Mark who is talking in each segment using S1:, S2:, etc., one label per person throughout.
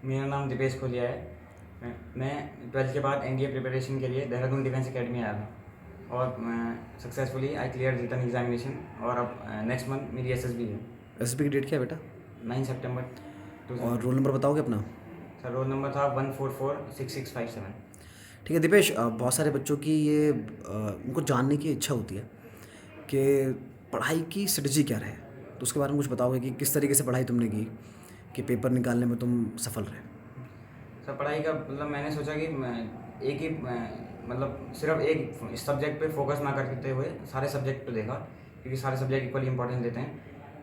S1: मेरा नाम दीपेश कोलिया है। मैं 12th के बाद एनडीए प्रिपरेशन के लिए देहरादून डिफेंस एकेडमी आया था और successfully I clear written examination और अब नेक्स्ट मंथ मेरी एसएसबी है।
S2: एसएसबी की डेट क्या है बेटा?
S1: 9 सितंबर
S2: और
S1: 2000।
S2: रोल नंबर बताओगे अपना?
S1: सर रोल नंबर था 1446657।
S2: ठीक है दीपेश, बहुत सारे बच्चों की ये उनको जानने की इच्छा होती है कि पढ़ाई की स्ट्रेटजी क्या रहे, तो उसके बारे में कुछ बताओगे कि किस तरीके से पढ़ाई तुमने की कि पेपर निकालने में तुम सफल रहे?
S1: सर पढ़ाई का मतलब मैंने सोचा कि मैं एक ही मतलब सिर्फ एक सब्जेक्ट पे फोकस ना करते हुए सारे सब्जेक्ट पे देखा, क्योंकि सारे सब्जेक्ट इक्वली इंपॉर्टेंस देते हैं।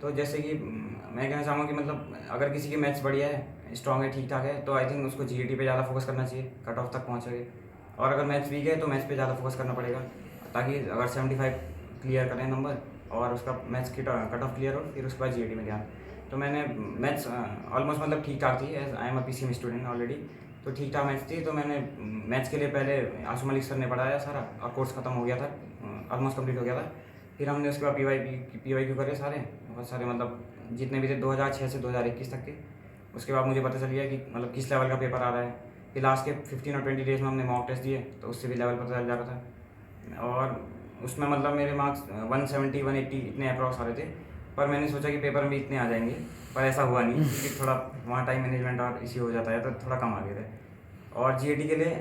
S1: तो जैसे कि मैं कहना चाहूँगा कि मतलब अगर किसी की मैथ्स बढ़िया है, स्ट्रॉन्ग है, ठीक ठाक है, तो आई थिंक उसको जीईटी पे ज़्यादा फोकस करना चाहिए, कट ऑफ तक पहुँचेगा। और अगर मैथ्स वीक है तो मैथ्स पे ज़्यादा फोकस करना पड़ेगा, ताकि अगर 75 क्लियर करें नंबर और उसका मैथ्स की कट ऑफ क्लियर हो, फिर उसके बाद जीईटी में ध्यान। तो मैंने मैथ्स ऑलमोस्ट मतलब ठीक ठाक थी, as I am a PCM student already, तो ठीक ठाक मैथ्स थी। तो मैंने मैथ्स के लिए पहले आशु मलिक सर ने पढ़ाया सारा, और कोर्स ख़त्म हो गया था, ऑलमोस्ट कंप्लीट हो गया था। फिर हमने उसके बाद पीवाईक्यू करे सारे, बहुत सारे मतलब जितने भी थे 2006 से 2021 तक के। उसके बाद मुझे पता चल गया कि मतलब किस लेवल का पेपर आ रहा है। फिर लास्ट के 15 और 20 डेज में हमने मॉक टेस्ट दिए, तो उससे भी लेवल पता चल जा रहा था। और उसमें मतलब मेरे मार्क्स 170 180 इतने अप्रॉक्स आ रहे थे। पर मैंने सोचा कि पेपर में भी इतने आ जाएंगे, पर ऐसा हुआ नहीं, क्योंकि थोड़ा वहाँ टाइम मैनेजमेंट और इश्यू हो जाता है, तो थोड़ा कम आ गए थे। और जीएटी के लिए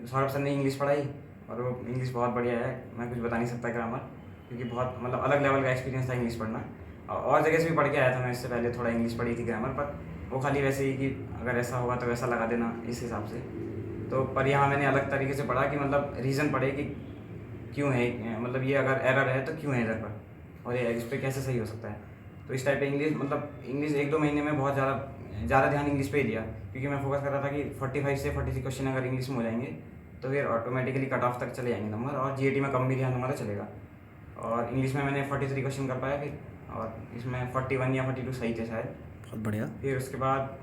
S1: सौरभ सर ने इंग्लिश पढ़ाई, और वो इंग्लिश बहुत बढ़िया है, मैं कुछ बता नहीं सकता ग्रामर, क्योंकि बहुत मतलब अलग लेवल का एक्सपीरियंस था इंग्लिश पढ़ना। और जगह से भी पढ़ के आया था मैं, इससे पहले थोड़ा इंग्लिश पढ़ी थी ग्रामर, पर वो खाली वैसे ही कि अगर ऐसा होगा तो वैसा लगा देना, इस हिसाब से। तो पर यहाँ मैंने अलग तरीके से पढ़ा कि मतलब रीज़न पढ़े कि क्यों है, मतलब ये अगर एरर है तो क्यों है इधर पर, और ये इस पर कैसे सही हो सकता है। तो इस टाइप पे इंग्लिश मतलब इंग्लिश 1-2 महीने में बहुत ज़्यादा ध्यान इंग्लिश पे ही दिया, क्योंकि मैं फोकस कर रहा था कि 45 से 46 क्वेश्चन अगर इंग्लिश में हो जाएंगे तो फिर ऑटोमेटिकली कट ऑफ तक चले जाएंगे नंबर, और जीएटी में कम भी ध्यान हमारा चलेगा। और इंग्लिश में मैंने 43 क्वेश्चन कर पाया फिर, और इसमें 41 या 42 सही थे शायद।
S2: बहुत बढ़िया।
S1: फिर उसके बाद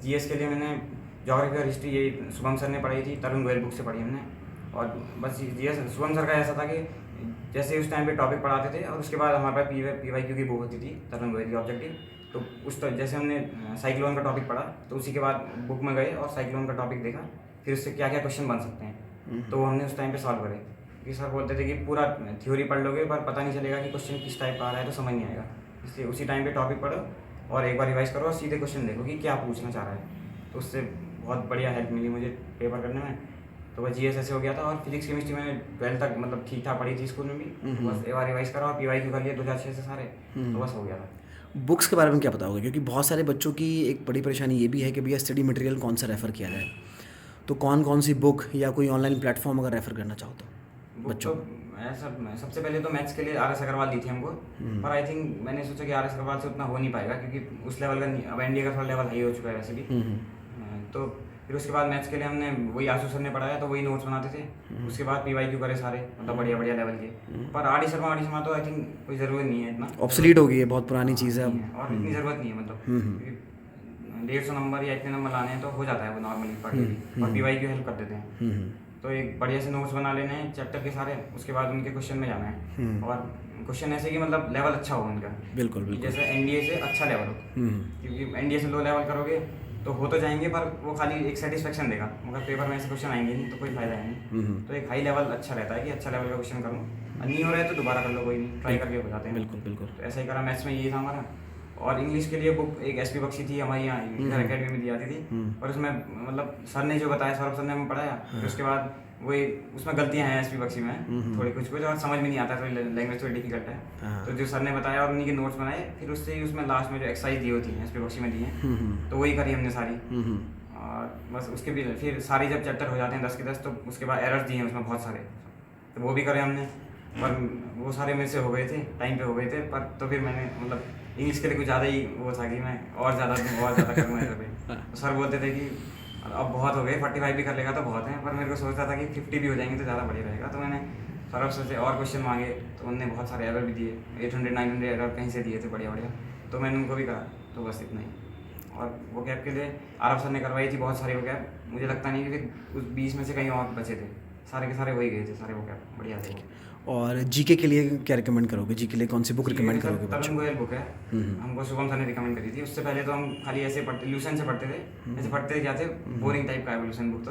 S1: जीएस के लिए मैंने ज्योग्राफी और हिस्ट्री यही शुभम सर ने पढ़ाई थी, तरुण गोयल बुक से पढ़ी हमने। और बस जीएस शुभम सर का ऐसा था कि जैसे उस टाइम पे टॉपिक पढ़ाते थे, और उसके बाद हमारे पास पीवाईक्यू की बुक होती थी तरुण गोयल की ऑब्जेक्टिव। तो उस जैसे हमने साइक्लोन का टॉपिक पढ़ा, तो उसी के बाद बुक में गए और साइक्लोन का टॉपिक देखा, फिर उससे क्या क्या क्वेश्चन बन सकते हैं, तो वो हमने उस टाइम पे सॉल्व करे। क्योंकि सर बोलते थे कि पूरा थ्योरी पढ़ लोगे पर पता नहीं चलेगा कि क्वेश्चन किस टाइप का आ रहा है, तो समझ नहीं आएगा। इसलिए उसी टाइम पे टॉपिक पढ़ो और एक बार रिवाइज करो और सीधे क्वेश्चन देखो कि क्या पूछना चाह रहा है। तो उससे बहुत बढ़िया हेल्प मिली मुझे पेपर करने में। तो वह जीएस ऐसे हो गया था। और फिजिक्स केमिस्ट्री मैंने 12th तक मतलब ठीक ठाक पढ़ी थी स्कूल में भी, तो बस एक बार रिवाइज करा और पीवाईक्यू कर लिया 2006 से सारे, तो बस हो गया था।
S2: बुक्स के बारे में क्या बताओगे, क्योंकि बहुत सारे बच्चों की एक बड़ी परेशानी ये भी है कि भैया स्टडी मटेरियल कौन सा रेफ़र किया जाए, तो कौन कौन सी बुक या कोई ऑनलाइन प्लेटफॉर्म अगर रेफ़र करना चाहो तो
S1: बुक
S2: बच्चों
S1: तो
S2: को?
S1: मैं सबसे पहले तो मैथ्स के लिए आर एस अग्रवाल दी थी हमको, पर आई थिंक मैंने सोचा कि आर एस अग्रवाल से उतना हो नहीं पाएगा, क्योंकि उस लेवल का अब एनडीए का थोड़ा लेवल हाई हो चुका है वैसे भी। तो फिर उसके बाद मैथ्स के लिए हमने वही आशु सर ने पढ़ाया, तो वही नोट्स बनाते थे। उसके बाद पीवाईक्यू करे सारे, मतलब बढ़िया बढ़िया लेवल के। पर आर डी शर्मा तो आई थिंक कोई ज़रूरत नहीं है, इतना
S2: ऑब्सलीट हो गई है, बहुत पुरानी चीज़ है
S1: नहीं
S2: अब।
S1: है, और इतनी ज़रूरत नहीं है मतलब, क्योंकि 150 नंबर या इतने नंबर लाने हैं तो हो जाता है वो नॉर्मली पढ़ के भी, और पीवाईक्यू हेल्प कर देते हैं। तो एक बढ़िया से नोट्स बना लेने हैं चैप्टर के सारे, उसके बाद उनके क्वेश्चन में जाना है, और क्वेश्चन ऐसे कि मतलब लेवल अच्छा हो उनका,
S2: बिल्कुल
S1: कि
S2: बिल्कुल।
S1: जैसे एनडीए से अच्छा लेवल हो। क्योंकि एनडीए से लो लेवल करोगे तो हो तो जाएंगे, पर वो खाली एक सेटिस्फेक्शन देगा, मगर पेपर में ऐसे क्वेश्चन आएंगे नहीं, तो कोई फायदा है नहीं। तो एक हाई लेवल अच्छा रहता है कि अच्छा लेवल का क्वेश्चन करूँ, और नहीं हो रहा है तो दोबारा कर लो, कोई नहीं, ट्राई करके हो जाते हैं।
S2: बिल्कुल बिल्कुल।
S1: तो ऐसा ही करा, मैथ्स में यही था हमारा। और इंग्लिश के लिए बुक एक एसपी बख्शी थी हमारी यहाँ इधर अकेडमी में दी जाती थी, और उसमें मतलब सर ने जो बताया, सौरभ सर ने हमें पढ़ाया, फिर उसके बाद वही उसमें गलतियाँ हैं एसपी बख्शी में थोड़ी कुछ कुछ, और समझ में नहीं आता, थोड़ी लैंग्वेज थोड़ी डिफिकल्ट है। तो जो सर ने बताया और उन्हीं के नोट्स बनाए, फिर उससे ही उसमें लास्ट में जो एक्सरसाइज दी होती है एसपी बख्शी में दी है, तो वही करी हमने सारी। और बस उसके भी फिर सारी जब चैप्टर हो जाते हैं 10 के 10, तो उसके बाद एरर्स दिए हैं उसमें बहुत सारे, तो वो भी करे हमने। पर वो सारे मेरे से हो गए थे, टाइम पे हो गए थे, पर तो फिर मैंने मतलब इंग्लिश के लिए कुछ ज़्यादा ही वो था कि मैं और ज़्यादा करूँगा ऐसे पे। तो सर बोलते थे कि अब बहुत हो गए, 45 भी कर लेगा तो बहुत है, पर मेरे को सोचता था कि 50 भी हो जाएंगे तो ज़्यादा बढ़िया रहेगा। तो मैंने सौरभ सर से और क्वेश्चन मांगे, तो उनने बहुत सारे एरर भी दिए, 800-900 एरर कहीं से दिए थे बढ़िया बढ़िया, तो मैंने उनको भी कहा, तो बस इतना ही। और वो कैब के लिए आरब सर ने करवाई थी बहुत सारी वो कैब, मुझे लगता नहीं कि फिर उस 20 में से कहीं और बचे थे, सारे के सारे वही गए थे, सारे वो कैब बढ़िया थे।
S2: और जीके के लिए क्या रिकमेंड करोगे? जीके के लिए कौन सी बुक रिकमेंड
S1: सर
S2: करोगे बच्चों
S1: तरुण गोयल बुक है,
S2: हम्म।
S1: हमको शुभम सर ने रिकमेंड करी थी। उससे पहले तो हम खाली ऐसे पढ़ते ल्यूसन से पढ़ते थे, ऐसे पढ़ते क्या थे, बोरिंग टाइप का है ल्यूसन बुक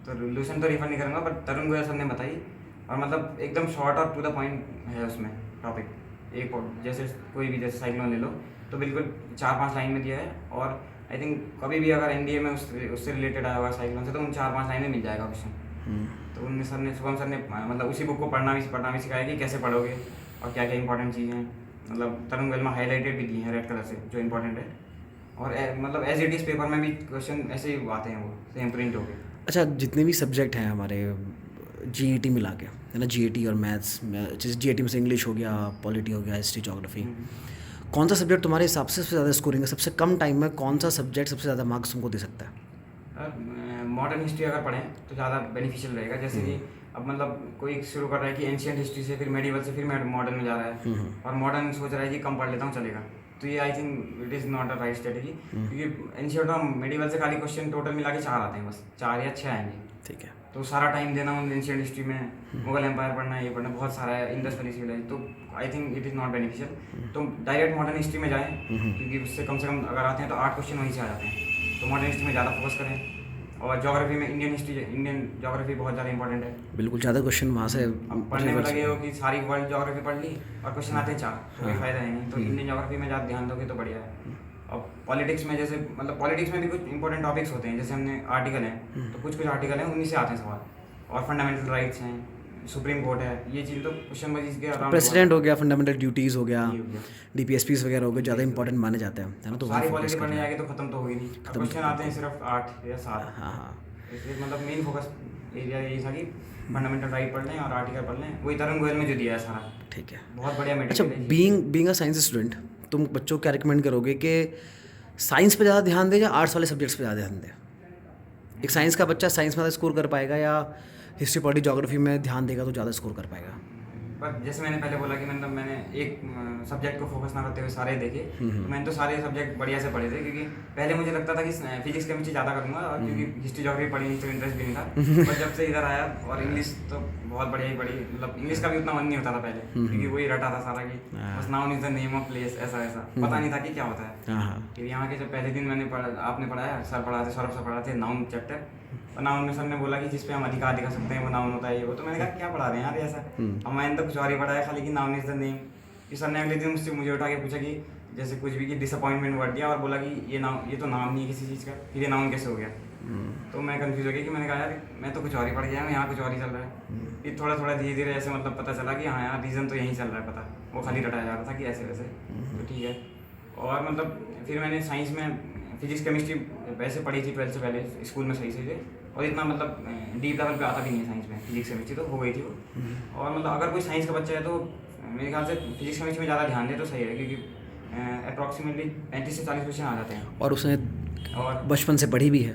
S1: तो ल्यूसन तो रिफर नहीं करूँगा, बट तरुण गोयल सर ने बताई और मतलब एकदम शॉर्ट और टू द पॉइंट है उसमें टॉपिक। एक जैसे कोई भी जैसे साइक्लोन ले लो तो बिल्कुल 4-5 लाइन में दिया है, और आई थिंक कभी भी अगर एनडीए में उससे रिलेटेड आया होगा साइक्लोन से तो उन 4-5 लाइन में मिल जाएगा क्वेश्चन। तो उनने सर ने शुभम सर ने मतलब उसी बुक को पढ़ना भी सिखाया कि कैसे पढ़ोगे और क्या क्या इंपॉर्टेंट चीज़ें हैं, मतलब तरुण गोयल में हाईलाइटेड भी दी हैं रेड कलर से जो इंपॉर्टेंट है, और मतलब एज इट इज़ पेपर में भी क्वेश्चन ऐसे ही आते हैं वो सेम प्रिंट हो गए।
S2: अच्छा, जितने भी सब्जेक्ट हैं हमारे जीईटी मिला के, है ना, जीईटी और मैथ्स, जैसे जीईटी में से इंग्लिश हो गया, पॉलिटी हो गया, हिस्ट्री, ज्योग्राफी, कौन सा सब्जेक्ट तुम्हारे हिसाब से सबसे ज़्यादा स्कोरिंग है? सबसे कम टाइम में कौन सा सब्जेक्ट सबसे ज़्यादा मार्क्स तुमको दे सकता है?
S1: मॉडर्न हिस्ट्री अगर पढ़ें तो ज़्यादा बेनिफिशियल रहेगा। जैसे कि अब मतलब कोई शुरू कर रहा है कि एंशियंट हिस्ट्री से, फिर मेडिवल से, फिर मॉडर्न में जा रहा है, और मॉडर्न सोच रहा है कि कम पढ़ लेता हूँ चलेगा, तो ये I think it is not a right strategy, क्योंकि एंशियंट और मेडिवल से खाली क्वेश्चन टोटल मिला के 4 आते हैं, बस 4 या 6 आएंगे।
S2: ठीक है।
S1: तो सारा टाइम देना उन एंशियंट हिस्ट्री में, मुगल एम्पायर पढ़ना है, ये पढ़ना, बहुत सारा है, इंडस वैली सिविलाइजेशन, तो I think it is not beneficial. तो डायरेक्ट मॉडर्न हिस्ट्री में जाएं, क्योंकि उससे कम से कम अगर आते हैं तो 8 क्वेश्चन वहीं से आ जाते हैं, तो मॉडर्न हिस्ट्री में ज़्यादा फोकस करें। और ज्योग्राफी में इंडियन ज्योग्राफी बहुत ज़्यादा इंपॉर्टेंट है।
S2: बिल्कुल, ज़्यादा क्वेश्चन वहाँ से
S1: अब पढ़ने में लगे हो कि सारी वर्ल्ड ज्योग्राफी पढ़ ली और क्वेश्चन आते हैं 4, तो कोई फायदा नहीं। तो इंडियन ज्योग्राफी में ज़्यादा ध्यान दोगे तो बढ़िया है। अब पॉलिटिक्स में जैसे मतलब पॉलिटिक्स में भी कुछ इंपॉर्टेंट टॉपिक्स होते हैं, जैसे हमने आर्टिकल हैं तो कुछ आर्टिकल हैं उन्हीं से आते हैं सवाल, और फंडामेंटल राइट्स हैं, सुप्रीम कोर्ट है, ये चीज़ तो क्वेश्चन वाइज के अराउंड
S2: प्रेसिडेंट हो गया, फंडामेंटल ड्यूटीज़ हो गया, डीपीएसपीस वगैरह हो गए, ज़्यादा इंपॉर्टेंट माने जाते हैं, है ना? तो
S1: सारी पॉलिटी पढ़ने जाएंगे तो खत्म तो होगी नहीं, क्वेश्चन आते हैं सिर्फ 8 या 7।
S2: हाँ।
S1: इसलिए मतलब मेन फोकस एरिया यही था कि फंडामेंटल राइट पढ़ लें और आर्टिकल पढ़ लें, वही तरुण गोयल में जो दिया है सारा।
S2: ठीक है,
S1: बहुत बढ़िया
S2: अच्छा,
S1: मटेरियल है।
S2: बीइंग अ साइंस स्टूडेंट, तुम बच्चों को क्या रिकमेंड करोगे कि साइंस पे ज़्यादा ध्यान दे या आर्ट्स वाले सब्जेक्ट्स पे ज़्यादा ध्यान दे? एक साइंस का बच्चा साइंस में ज़्यादा स्कोर कर पाएगा या हिस्ट्री, पॉलिटी, ज्योग्राफी में ध्यान देगा तो ज़्यादा स्कोर कर पाएगा?
S1: पर जैसे मैंने पहले बोला कि मतलब मैंने एक सब्जेक्ट को फोकस ना करते हुए सारे देखे, तो मैंने तो सारे सब्जेक्ट बढ़िया से पढ़े थे, क्योंकि पहले मुझे लगता था कि फिजिक्स केमिस्ट्री ज़्यादा करूँगा, और क्योंकि हिस्ट्री ज्योग्राफी पढ़ी नहीं तो इंटरेस्ट भी नहीं था। पर जब से इधर आया और इंग्लिश तो बहुत बढ़िया ही पढ़ी, मतलब इंग्लिश का भी उतना मन नहीं होता था पहले, क्योंकि वही रटा था सारा कि बस noun is the name of place, ऐसा ऐसा पता नहीं था कि क्या होता है। फिर यहाँ के जब पहले दिन मैंने आपने पढ़ाया, सर पढ़ाते, सौरभ सर पढ़ाते नाउन चैप्टर, और नाउन में सर ने बोला कि जिस पे हम अधिकार दिखा सकते हैं वो नाउन होता है, ये वो, तो मैंने कहा क्या पढ़ा रहे हैं यार ऐसा। अब मैंने तो कुछ और ही पढ़ाया खाली कि नाउन इज द नेम। फिर सर ने अगले दिन मुझे उठा के पूछा कि जैसे कुछ भी कि डिसअपॉइंटमेंट वर्ड दिया और बोला कि ये तो नाम नहीं है किसी चीज़ का, फिर ये नाउन कैसे हो गया। तो मैं कंफ्यूज हो गया कि मैंने कहा यार मैं तो कुछ और ही पढ़ गया हूँ, यहाँ कुछ और ही चल रहा है। फिर थोड़ा थोड़ा धीरे धीरे ऐसे मतलब पता चला कि हाँ यार रीज़न तो यही चल रहा है, पता वो खाली रटाया जा रहा था कि ऐसे वैसे, तो ठीक है। और मतलब फिर मैंने साइंस में फिजिक्स केमिस्ट्री वैसे पढ़ी थी 12th से पहले स्कूल में सही से, और इतना मतलब डीप लेवल पे आता भी नहीं है साइंस में, फिजिक्स केमिस्ट्री तो हो गई थी वो। और मतलब अगर कोई साइंस का बच्चा है तो मेरे ख्याल से फिजिक्स केमिस्ट्री में ज़्यादा ध्यान दे तो सही है, क्योंकि अप्रॉक्सीमेटली 35 से 40 क्वेश्चन आ जाते हैं,
S2: और उसने
S1: और
S2: बचपन से पढ़ी भी है।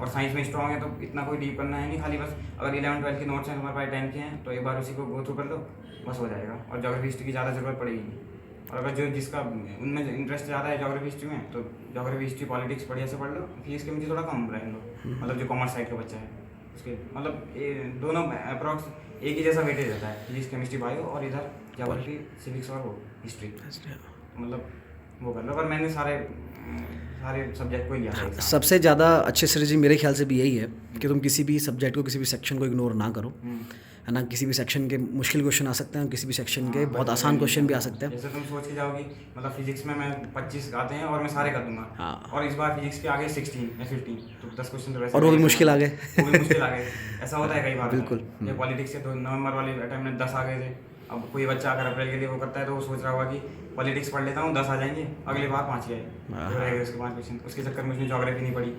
S1: और साइंस में स्ट्रॉन्ग है तो इतना कोई डीप करना है नहीं, खाली बस अगर 11-12 के नोट्स हैं तुम्हारे पास 10 के हैं तो एक बार उसी को गो थ्रू कर दो, बस हो जाएगा, और ज्योग्राफी हिस्ट्री की ज़्यादा जरूरत पड़ेगी नहीं। और अगर जो जिसका उनमें इंटरेस्ट ज़्यादा है ज्योग्राफी हिस्ट्री में, तो ज्योग्राफी हिस्ट्री पॉलिटिक्स बढ़िया से पढ़ लो, फिजिक्स केमिस्ट्री थोड़ा कम रहने लो, मतलब जो कॉमर्स साइड का बच्चा है उसके मतलब दोनों अप्रॉक्स एक ही जैसा वेटेज रहता है, फिजिक्स केमिस्ट्री बायो, और इधर ज्योग्राफी सिविक्स और वो हिस्ट्री, मतलब वो कर लो। पर मैंने सारे सब्जेक्ट को लिया था।
S2: सबसे ज़्यादा अच्छी स्ट्रेटजी मेरे ख्याल से भी यही है कि तुम किसी भी सब्जेक्ट को, किसी भी सेक्शन को इग्नोर ना करो, है ना? किसी भी सेक्शन के मुश्किल क्वेश्चन आ सकते हैं, किसी भी सेक्शन के बहुत आसान क्वेश्चन भी आ सकते हैं।
S1: जैसे तुम सोच के जाओगी मतलब फिजिक्स में मैं 25 आते हैं और मैं सारे कर दूंगा,
S2: हाँ।
S1: और इस बार फिजिक्स के आगे 16 या 15, तो 10 क्वेश्चन तो वैसे
S2: और वो भी मुश्किल आ गए।
S1: वो भी मुश्किल आ गए, ऐसा होता है कई बार।
S2: बिल्कुल।
S1: ये पॉलिटिक्स के तो नवंबर वाले टाइम में 10 आ गए थे। अब कोई बच्चा अगर अप्रैल के लिए वो करता है तो वो सोच रहा होगा कि पॉलिटिक्स पढ़ लेता हूँ 10 आ जाएंगे, अगले बार 5 ही आए, तो रह गए उसके 5 क्वेश्चन। उसके चक्कर में उसने ज्योग्राफी नहीं पढ़ी,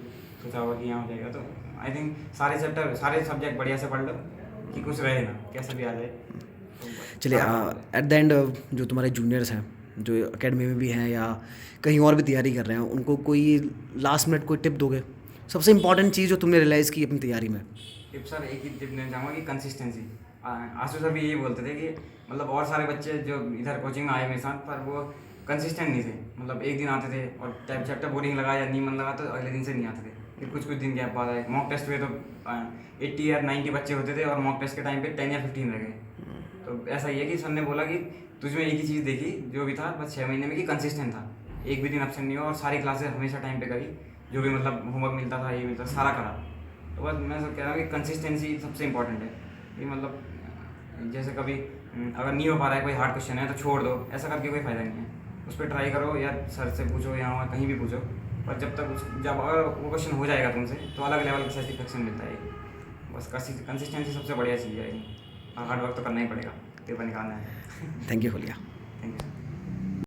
S1: सोचा होगा कि यहाँ हो जाएगा। तो आई थिंक सारे सब्जेक्ट बढ़िया से पढ़ लो कि कुछ रहे ना, कैसा भी आ जाए।
S2: चलिए, एट द एंड जो तुम्हारे जूनियर्स हैं, जो एकेडमी में भी हैं या कहीं और भी तैयारी कर रहे हैं, उनको कोई लास्ट मिनट कोई टिप दोगे? सबसे इंपॉर्टेंट चीज़ जो तुमने रियलाइज़ की अपनी तैयारी में।
S1: टिप सर एक ही टिप देना चाहूँगा कि कंसिस्टेंसी। आशु सर भी यही बोलते थे कि मतलब और सारे बच्चे जो इधर कोचिंग में आए मेरे साथ, पर वो कंसिस्टेंट नहीं थे। मतलब एक दिन आते थे और चैप्टर बोरिंग लगा या नहीं मन लगा तो अगले दिन से नहीं आते थे, फिर कुछ दिन गैप बाद आए। मॉक टेस्ट हुए तो 80 या 90 बच्चे होते थे और मॉक टेस्ट के टाइम पे 10 या 15 रह गए। तो तो ऐसा ही है कि सर ने बोला कि तुझमें एक ही चीज़ देखी जो भी था बस 6 महीने में कि कंसिस्टेंट था, एक भी दिन एब्सेंट नहीं हुआ और सारी क्लासेस हमेशा टाइम पे करी, जो भी मतलब होमवर्क मिलता था ये मिलता सारा करा। तो बस मैं सर कह रहा हूँ कि कंसिस्टेंसी सबसे इंपॉर्टेंट है कि मतलब जैसे कभी अगर नहीं हो पा रहा है कोई हार्ड क्वेश्चन है तो छोड़ दो, ऐसा करके कोई फ़ायदा नहीं है, उस पर ट्राई करो या सर से पूछो या वहाँ कहीं भी पूछो, पर जब तक जब अगर वो क्वेश्चन हो जाएगा तुमसे तो अलग लेवल का सेटिस्फेक्शन मिलता है। बस कंसिस्टेंसी सबसे बढ़िया चीज़ है, हार्ड वर्क तो करना ही पड़ेगा, पेपर निकालना है।
S2: थैंक यू खोलिया।
S1: Thank you.